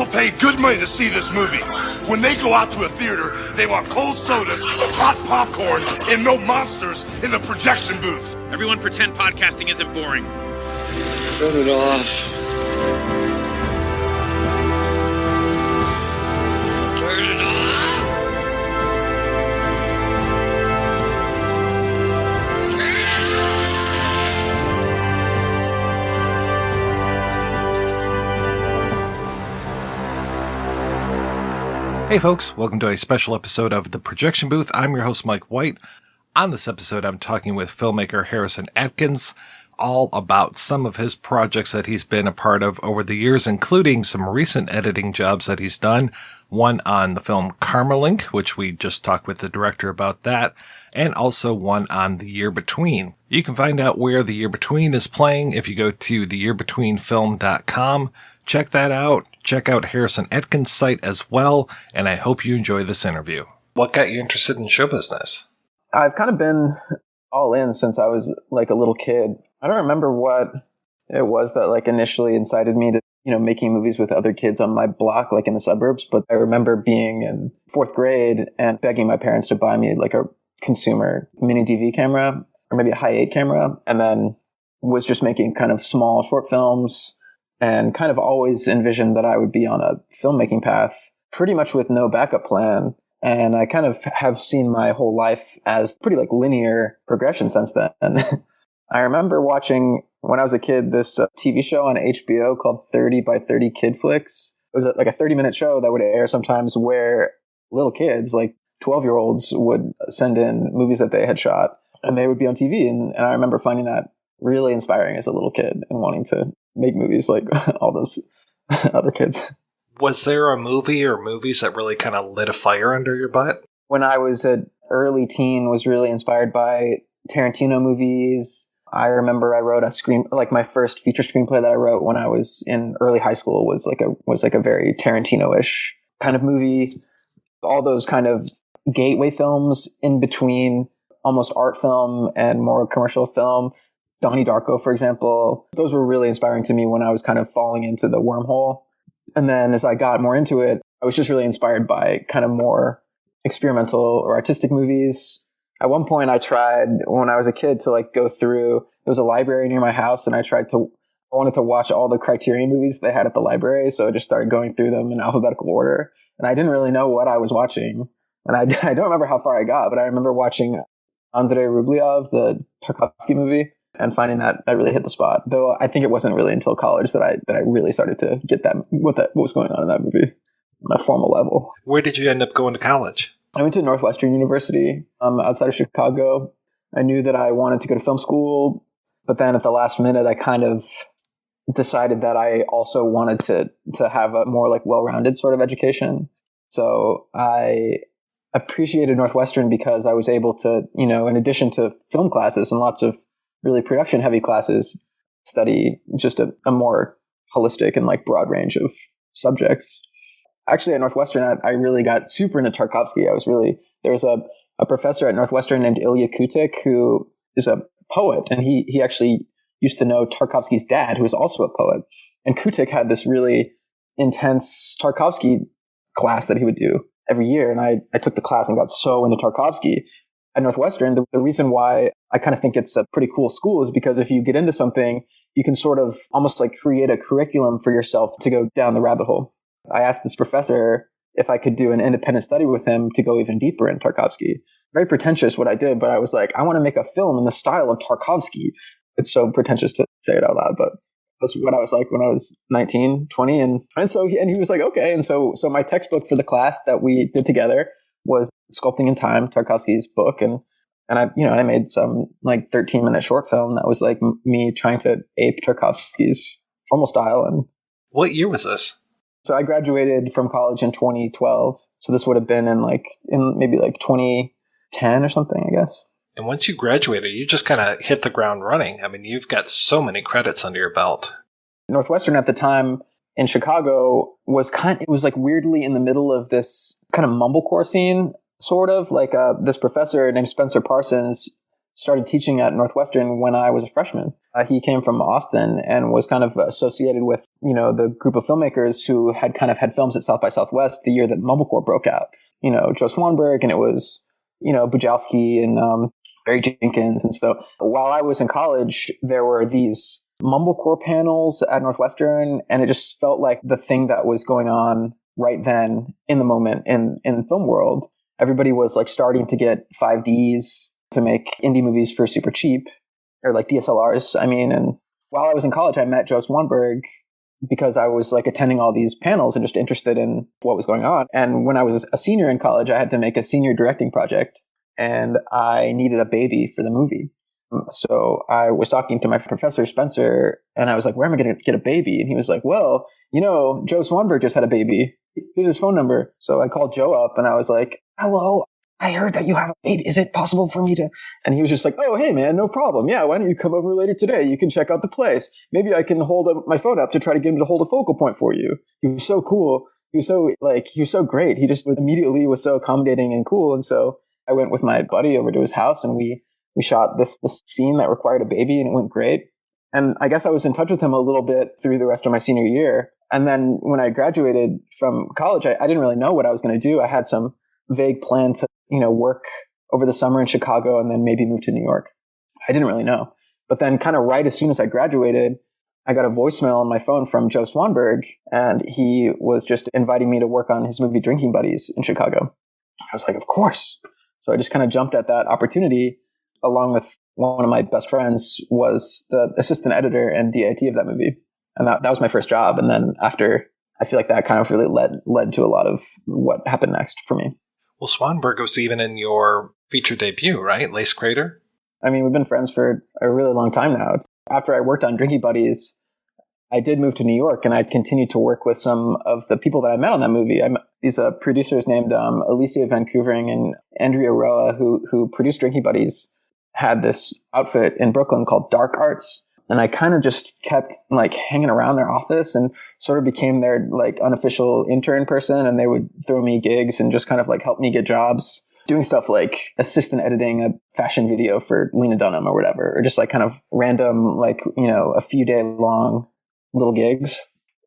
People pay good money to see this movie. When they go out to a theater, they want cold sodas, hot popcorn, and no monsters in the projection booth. Everyone pretend podcasting isn't boring. Turn it off. Turn it off. Hey folks, welcome to a special episode of The Projection Booth. I'm your host, Mike White. On this episode, I'm talking with filmmaker Harrison Atkins, all about some of his projects that he's been a part of over the years, including some recent editing jobs that he's done. One on the film Karmalink, which we just talked with the director about that, and also one on The Year Between. You can find out where The Year Between is playing if you go to theyearbetweenfilm.com. Check that out. Check out Harrison Atkins' site as well, and I hope you enjoy this interview. What got you interested in show business? I've kind of been all in since I was like a little kid. I don't remember what it was that like initially incited me to, making movies with other kids on my block, like in the suburbs. But I remember being in fourth grade and begging my parents to buy me like a consumer mini DV camera or maybe a Hi8 camera, and then was just making kind of small short films and kind of always envisioned that I would be on a filmmaking path pretty much with no backup plan. And I kind of have seen my whole life as pretty like linear progression since then. I remember watching when I was a kid this TV show on HBO called 30 by 30 Kid Flicks. It was like a 30-minute show that would air sometimes where little kids, like 12-year-olds, would send in movies that they had shot and they would be on TV. And I remember finding that really inspiring as a little kid and wanting to make movies like all those other kids. Was there a movie or movies that really kind of lit a fire under your butt? When I was an early teen, was really inspired by Tarantino movies. I remember I wrote my first feature screenplay that I wrote when I was in early high school was like a very Tarantino-ish kind of movie. All those kind of gateway films in between almost art film and more commercial film. Donnie Darko, for example, those were really inspiring to me when I was kind of falling into the wormhole. And then as I got more into it, I was just really inspired by kind of more experimental or artistic movies. At one point I tried when I was a kid to like go through, there was a library near my house and I wanted to watch all the Criterion movies they had at the library. So I just started going through them in alphabetical order. And I didn't really know what I was watching. And I don't remember how far I got, but I remember watching Andrei Rublev, the Tarkovsky movie, and finding that really hit the spot. Though I think it wasn't really until college that I really started to get what was going on in that movie on a formal level. Where did you end up going to college? I went to Northwestern University outside of Chicago. I knew that I wanted to go to film school, but then at the last minute, I kind of decided that I also wanted to have a more like well-rounded sort of education. So I appreciated Northwestern because I was able to, in addition to film classes and lots of really production heavy classes, study just a more holistic and like broad range of subjects. Actually at Northwestern, I really got super into Tarkovsky. There was a professor at Northwestern named Ilya Kutik, who is a poet. And he actually used to know Tarkovsky's dad, who was also a poet. And Kutik had this really intense Tarkovsky class that he would do every year. And I took the class and got so into Tarkovsky. At Northwestern, the reason why I kind of think it's a pretty cool school is because if you get into something, you can sort of almost like create a curriculum for yourself to go down the rabbit hole. I asked this professor if I could do an independent study with him to go even deeper in Tarkovsky. Very pretentious what I did, but I was like, I want to make a film in the style of Tarkovsky. It's so pretentious to say it out loud, but that's what I was like when I was 19, 20. And so he was like, okay. And so my textbook for the class that we did together was Sculpting in Time, Tarkovsky's book. And I made some like 13-minute short film that was like me trying to ape Tarkovsky's formal style. And what year was this? So I graduated from college in 2012. So this would have been in maybe 2010 or something, I guess. And once you graduated, you just kind of hit the ground running. I mean, you've got so many credits under your belt. Northwestern at the time in Chicago was like weirdly in the middle of this kind of mumblecore scene, sort of like this professor named Spencer Parsons started teaching at Northwestern when I was a freshman. He came from Austin and was kind of associated with, the group of filmmakers who had kind of had films at South by Southwest the year that Mumblecore broke out. Joe Swanberg, and it was, Bujalski and Barry Jenkins. And so while I was in college, there were these Mumblecore panels at Northwestern, and it just felt like the thing that was going on right then in the moment in the film world. Everybody was like starting to get 5Ds to make indie movies for super cheap, or like DSLRs. And while I was in college, I met Joe Swanberg because I was like attending all these panels and just interested in what was going on. And when I was a senior in college, I had to make a senior directing project, and I needed a baby for the movie. So I was talking to my professor, Spencer, and I was like, where am I going to get a baby? And he was like, well, Joe Swanberg just had a baby. Here's his phone number. So I called Joe up and I was like, hello, I heard that you have a baby. Is it possible for me to? And he was just like, oh, hey, man, no problem. Yeah, why don't you come over later today? You can check out the place. Maybe I can hold my phone up to try to get him to hold a focal point for you. He was so cool. He was so great. He just immediately was so accommodating and cool. And so I went with my buddy over to his house, and we shot this scene that required a baby, and it went great. And I guess I was in touch with him a little bit through the rest of my senior year. And then when I graduated from college, I didn't really know what I was going to do. I had some vague plan to, work over the summer in Chicago and then maybe move to New York. I didn't really know. But then kind of right as soon as I graduated, I got a voicemail on my phone from Joe Swanberg, and he was just inviting me to work on his movie Drinking Buddies in Chicago. I was like, of course. So I just kind of jumped at that opportunity, along with one of my best friends was the assistant editor and DIT of that movie. And that was my first job. And then after, I feel like that kind of really led to a lot of what happened next for me. Well, Swanberg was even in your feature debut, right? Lace Crater? We've been friends for a really long time now. After I worked on Drinking Buddies, I did move to New York, and I'd continued to work with some of the people that I met on that movie. These producers named Alicia Vancouvering and Andrea Roa, who produced Drinking Buddies, had this outfit in Brooklyn called Dark Arts. And I kind of just kept like hanging around their office and sort of became their like unofficial intern person. And they would throw me gigs and just kind of like help me get jobs doing stuff like assistant editing a fashion video for Lena Dunham or whatever, or just like kind of random, like, a few day long little gigs.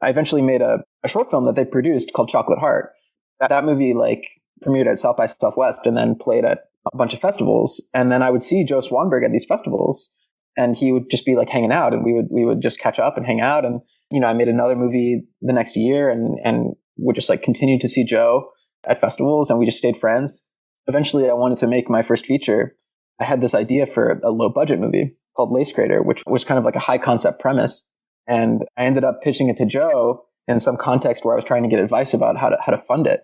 I eventually made a short film that they produced called Chocolate Heart. That movie like premiered at South by Southwest and then played at a bunch of festivals. And then I would see Joe Swanberg at these festivals, and he would just be like hanging out, and we would just catch up and hang out. And, I made another movie the next year and would just like continue to see Joe at festivals, and we just stayed friends. Eventually I wanted to make my first feature. I had this idea for a low budget movie called Lace Crater, which was kind of like a high concept premise. And I ended up pitching it to Joe in some context where I was trying to get advice about how to fund it.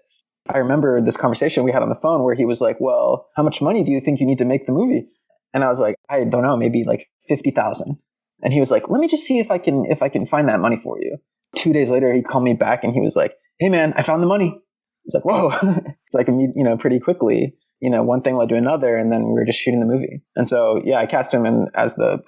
I remember this conversation we had on the phone where he was like, well, how much money do you think you need to make the movie? And I was like, I don't know, maybe like 50,000. And he was like, let me just see if I can find that money for you. 2 days later, he called me back and he was like, hey man, I found the money. It's like, whoa. It's like, pretty quickly, one thing led to another. And then we were just shooting the movie. And so, yeah, I cast him in as the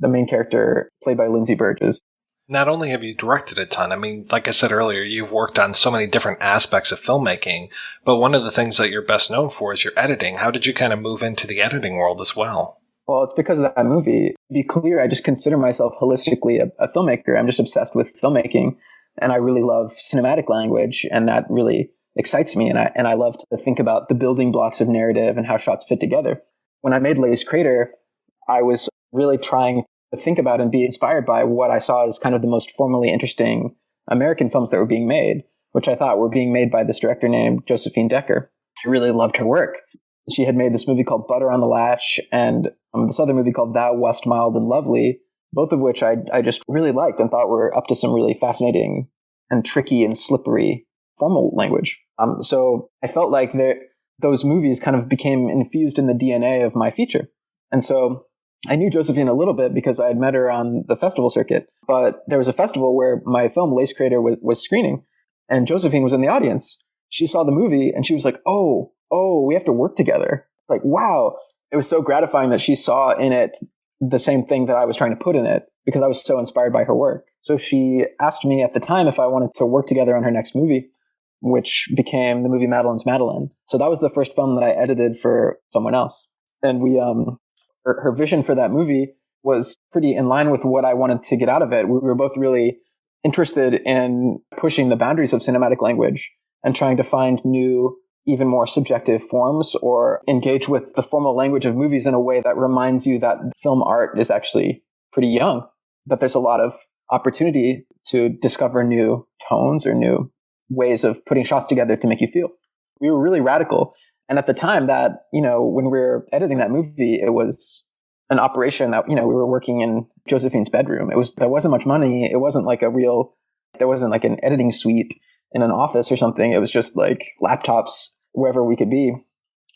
main character played by Lindsay Burgess. Not only have you directed a ton, like I said earlier, you've worked on so many different aspects of filmmaking, but one of the things that you're best known for is your editing. How did you kind of move into the editing world as well? Well, it's because of that movie. To be clear, I just consider myself holistically a filmmaker. I'm just obsessed with filmmaking, and I really love cinematic language, and that really excites me. And I love to think about the building blocks of narrative and how shots fit together. When I made Lace Crater, I was really trying to think about and be inspired by what I saw as kind of the most formally interesting American films that were being made, which I thought were being made by this director named Josephine Decker. I really loved her work. She had made this movie called Butter on the Latch and this other movie called Thou Wast Mild and Lovely, both of which I just really liked and thought were up to some really fascinating and tricky and slippery formal language. So I felt like those movies kind of became infused in the DNA of my feature. And so I knew Josephine a little bit because I had met her on the festival circuit, but there was a festival where my film Lace Crater was screening, and Josephine was in the audience. She saw the movie and she was like, oh, we have to work together. Like, wow. It was so gratifying that she saw in it the same thing that I was trying to put in it because I was so inspired by her work. So she asked me at the time if I wanted to work together on her next movie, which became the movie Madeline's Madeline. So that was the first film that I edited for someone else. And her vision for that movie was pretty in line with what I wanted to get out of it. We were both really interested in pushing the boundaries of cinematic language and trying to find new, even more subjective forms, or engage with the formal language of movies in a way that reminds you that film art is actually pretty young, that there's a lot of opportunity to discover new tones or new ways of putting shots together to make you feel. We were really radical. And at the time that, when we were editing that movie, it was an operation that, we were working in Josephine's bedroom. There wasn't much money. It wasn't like there wasn't like an editing suite in an office or something. It was just like laptops wherever we could be.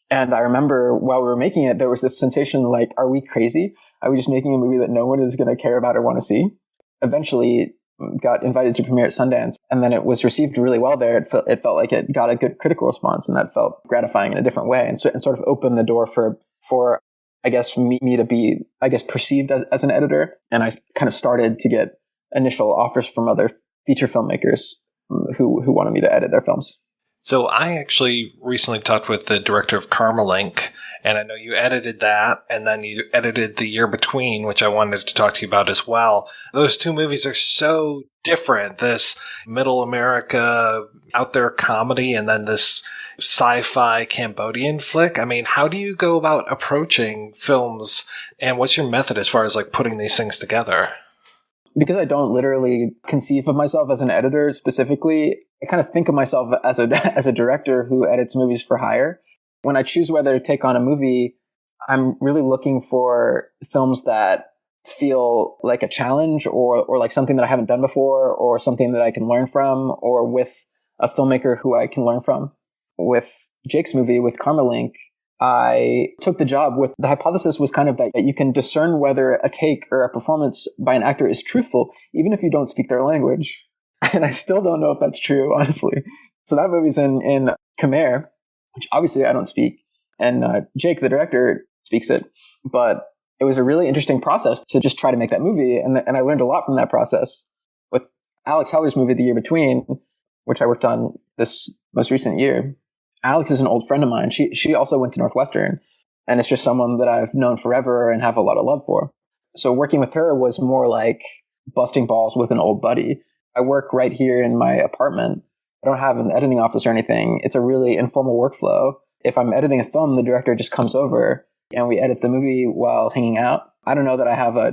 And I remember while we were making it, there was this sensation like, are we crazy? Are we just making a movie that no one is going to care about or want to see? Eventually got invited to premiere at Sundance, and then it was received really well there. It felt like it got a good critical response, and that felt gratifying in a different way, and sort of opened the door for I guess me to be, perceived as an editor. And I kind of started to get initial offers from other feature filmmakers who wanted me to edit their films. So I actually recently talked with the director of Karmalink, and I know you edited that, and then you edited The Year Between, which I wanted to talk to you about as well. Those two movies are so different. This middle America out there comedy, and then this sci-fi Cambodian flick. I mean, how do you go about approaching films, and what's your method as far as like putting these things together? Because I don't literally conceive of myself as an editor specifically, I kind of think of myself as a director who edits movies for hire. When I choose whether to take on a movie, I'm really looking for films that feel like a challenge or like something that I haven't done before, or something that I can learn from, or with a filmmaker who I can learn from. With Jake's movie, with Karmalink, I took the job with the hypothesis was kind of that you can discern whether a take or a performance by an actor is truthful, even if you don't speak their language. And I still don't know if that's true, honestly. So that movie's in Khmer, which obviously I don't speak. And Jake, the director, speaks it. But it was a really interesting process to just try to make that movie. And I learned a lot from that process. With Alex Heller's movie, The Year Between, which I worked on this most recent year, Alex is an old friend of mine. She also went to Northwestern, and it's just someone that I've known forever and have a lot of love for. So working with her was more like busting balls with an old buddy. I work right here in my apartment. I don't have an editing office or anything. It's a really informal workflow. If I'm editing a film, the director just comes over and we edit the movie while hanging out. I don't know that I have a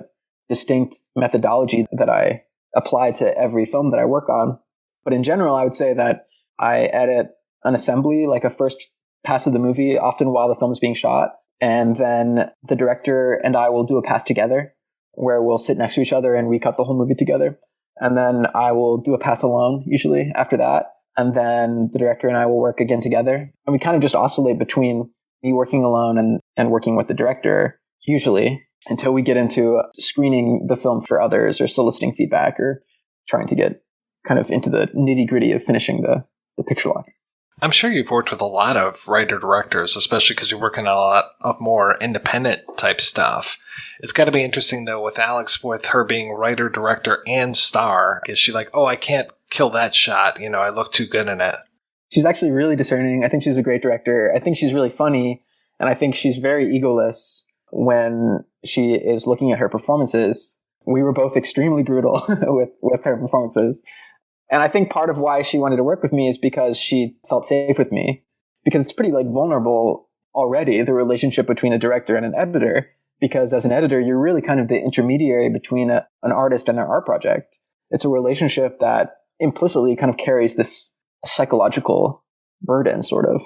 distinct methodology that I apply to every film that I work on. But in general, I would say that I edit an assembly, like a first pass of the movie, often while the film is being shot. And then the director and I will do a pass together where we'll sit next to each other and we cut the whole movie together. And then I will do a pass alone, usually, after that. And then the director and I will work again together. And we kind of just oscillate between me working alone and working with the director, usually, until we get into screening the film for others or soliciting feedback or trying to get kind of into the nitty-gritty of finishing the picture lock. I'm sure you've worked with a lot of writer-directors, especially because you're working on a lot of more independent type stuff. It's got to be interesting, though, with Alex, with her being writer, director, and star. Is she like, oh, I can't kill that shot. I look too good in it. She's actually really discerning. I think she's a great director. I think she's really funny. And I think she's very egoless when she is looking at her performances. We were both extremely brutal with her performances. And I think part of why she wanted to work with me is because she felt safe with me. Because it's pretty vulnerable already, the relationship between a director and an editor. Because as an editor, you're really kind of the intermediary between an artist and their art project. It's a relationship that implicitly kind of carries this psychological burden, sort of.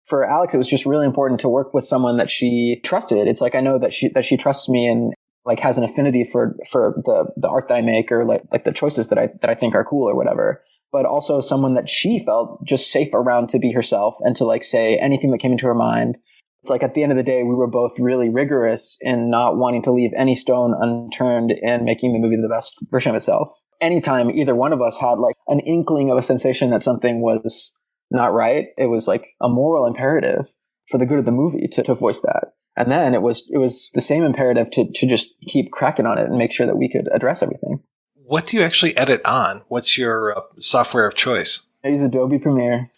For Alex, it was just really important to work with someone that she trusted. It's like I know that she trusts me and has an affinity for the art that I make, or like the choices that I think are cool or whatever, but also someone that she felt just safe around to be herself and to say anything that came into her mind. It's like at the end of the day, we were both really rigorous in not wanting to leave any stone unturned in making the movie the best version of itself. Anytime either one of us had an inkling of a sensation that something was not right, it was a moral imperative for the good of the movie to voice that. And then it was the same imperative to just keep cracking on it and make sure that we could address everything. What do you actually edit on? What's your software of choice? I use Adobe Premiere.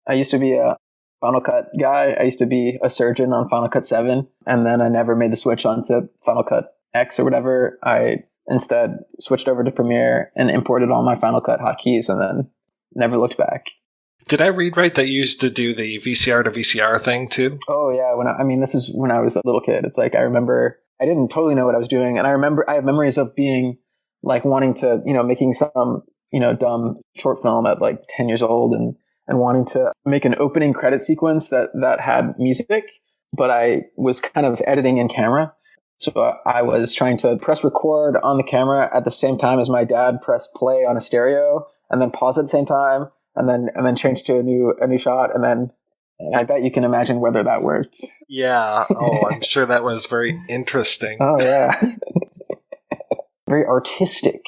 I used to be a Final Cut guy. I used to be a surgeon on Final Cut 7, and then I never made the switch onto Final Cut X or whatever. I instead switched over to Premiere and imported all my Final Cut hotkeys and then never looked back. Did I read right that you used to do the VCR to VCR thing too? Oh yeah, this is when I was a little kid. It's like I remember I didn't totally know what I was doing, and I have memories of being like wanting to, making some, dumb short film at like 10 years old and wanting to make an opening credit sequence that had music, but I was kind of editing in camera. So I was trying to press record on the camera at the same time as my dad pressed play on a stereo, and then pause at the same time, and then change to a new shot, and then I bet you can imagine whether that worked. Yeah. Oh, I'm sure that was very interesting. Oh yeah. Very artistic.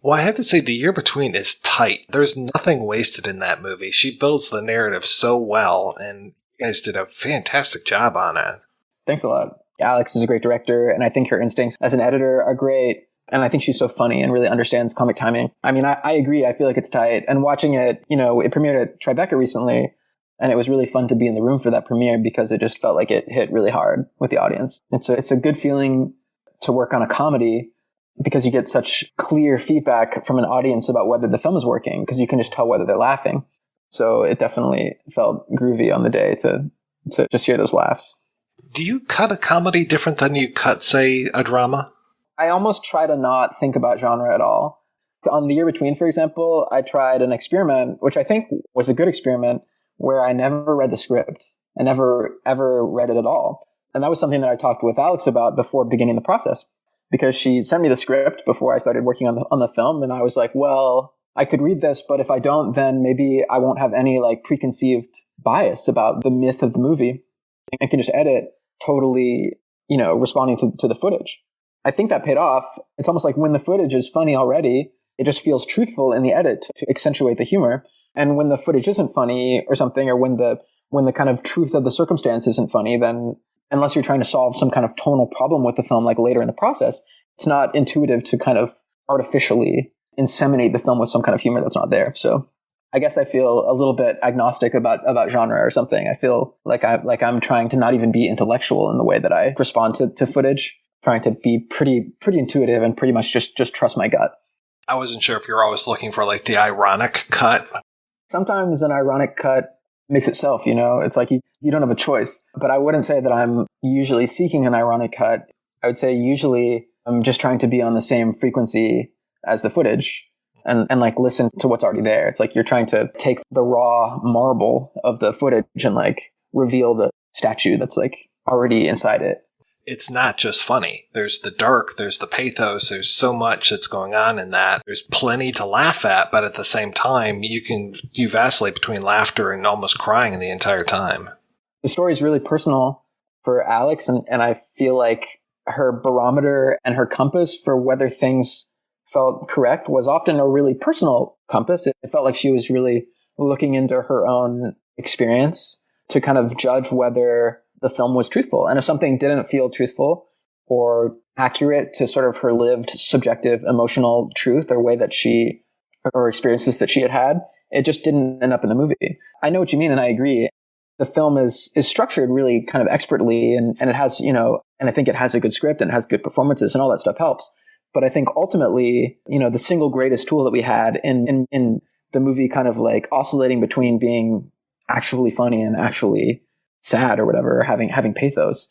Well, I have to say The Year Between is tight. There's nothing wasted in that movie. She builds the narrative so well, and you guys did a fantastic job on it. Thanks a lot. Alex is a great director, and I think her instincts as an editor are great. And I think she's so funny and really understands comic timing. I mean, I agree. I feel like it's tight. And watching it, it premiered at Tribeca recently, and it was really fun to be in the room for that premiere because it just felt like it hit really hard with the audience. It's a good feeling to work on a comedy because you get such clear feedback from an audience about whether the film is working, because you can just tell whether they're laughing. So it definitely felt groovy on the day to just hear those laughs. Do you cut a comedy different than you cut, say, a drama? I almost try to not think about genre at all. On The Year Between, for example, I tried an experiment, which I think was a good experiment, where I never read the script. I never, ever read it at all. And that was something that I talked with Alex about before beginning the process, because she sent me the script before I started working on the film. And I was like, well, I could read this, but if I don't, then maybe I won't have any like preconceived bias about the myth of the movie. I can just edit totally, responding to the footage. I think that paid off. It's almost like when the footage is funny already, it just feels truthful in the edit to accentuate the humor. And when the footage isn't funny or something, or when the kind of truth of the circumstance isn't funny, then unless you're trying to solve some kind of tonal problem with the film, like later in the process, it's not intuitive to kind of artificially inseminate the film with some kind of humor that's not there. So I guess I feel a little bit agnostic about genre or something. I feel like I'm trying to not even be intellectual in the way that I respond to footage, trying to be pretty intuitive and pretty much just trust my gut. I wasn't sure if you're always looking for like the ironic cut. Sometimes an ironic cut makes itself, it's like you don't have a choice. But I wouldn't say that I'm usually seeking an ironic cut. I would say usually I'm just trying to be on the same frequency as the footage and like listen to what's already there. It's like you're trying to take the raw marble of the footage and like reveal the statue that's like already inside it. It's not just funny. There's the dark, there's the pathos, there's so much that's going on in that. There's plenty to laugh at, but at the same time, you vacillate between laughter and almost crying the entire time. The story is really personal for Alex, and I feel like her barometer and her compass for whether things felt correct was often a really personal compass. It felt like she was really looking into her own experience to kind of judge whether the film was truthful. And if something didn't feel truthful or accurate to sort of her lived subjective emotional truth or way that or experiences that she had, it just didn't end up in the movie. I know what you mean, and I agree. The film is structured really kind of expertly, and it has, and I think it has a good script and it has good performances, and all that stuff helps. But I think ultimately, the single greatest tool that we had in the movie kind of like oscillating between being actually funny and actually sad or whatever, having pathos,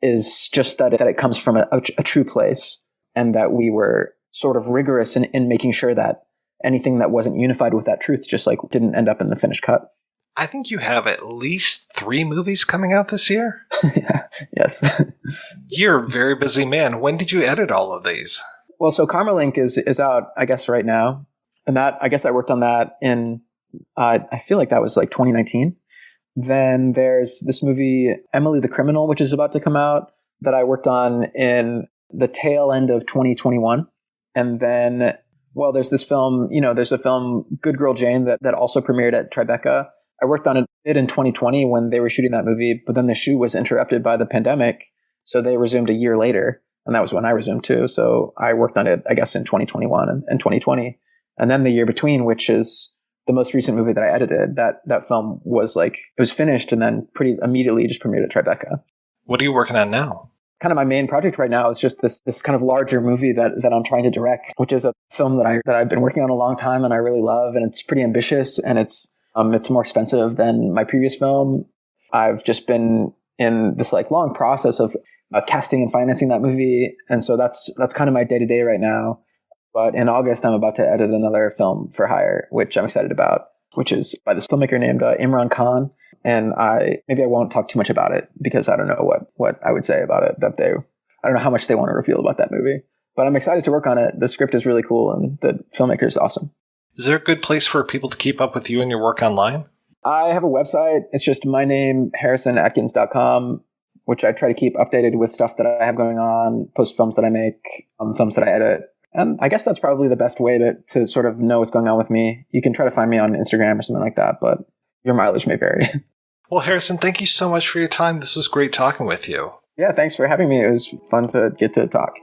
is just that it comes from a true place, and that we were sort of rigorous in making sure that anything that wasn't unified with that truth just like didn't end up in the finished cut. I think you have at least 3 movies coming out this year. Yeah. Yes. You're a very busy man. When did you edit all of these? Well, so Karmalink is out, I guess, right now. And I guess I worked on that in, I feel like that was like 2019. Then there's this movie, Emily the Criminal, which is about to come out, that I worked on in the tail end of 2021. And then, well, there's this film, there's a film, Good Girl Jane, that also premiered at Tribeca. I worked on it in 2020 when they were shooting that movie, but then the shoot was interrupted by the pandemic. So they resumed a year later. And that was when I resumed too. So I worked on it, I guess, in 2021 and 2020. And then The Year Between, which is the most recent movie that I edited, that film was like, it was finished and then pretty immediately just premiered at Tribeca. What are you working on now? Kind of my main project right now is just this kind of larger movie that I'm trying to direct, which is a film that I've been working on a long time and I really love, and it's pretty ambitious, and it's more expensive than my previous film. I've just been in this like long process of casting and financing that movie, and so that's kind of my day to day right now. But in August, I'm about to edit another film for hire, which I'm excited about, which is by this filmmaker named Imran Khan. And maybe I won't talk too much about it because I don't know what I would say about it. I don't know how much they want to reveal about that movie. But I'm excited to work on it. The script is really cool, and the filmmaker is awesome. Is there a good place for people to keep up with you and your work online? I have a website. It's just my name, harrisonatkins.com, which I try to keep updated with stuff that I have going on, post films that I make, films that I edit. And I guess that's probably the best way to sort of know what's going on with me. You can try to find me on Instagram or something like that, but your mileage may vary. Well, Harrison, thank you so much for your time. This was great talking with you. Yeah, thanks for having me. It was fun to get to talk.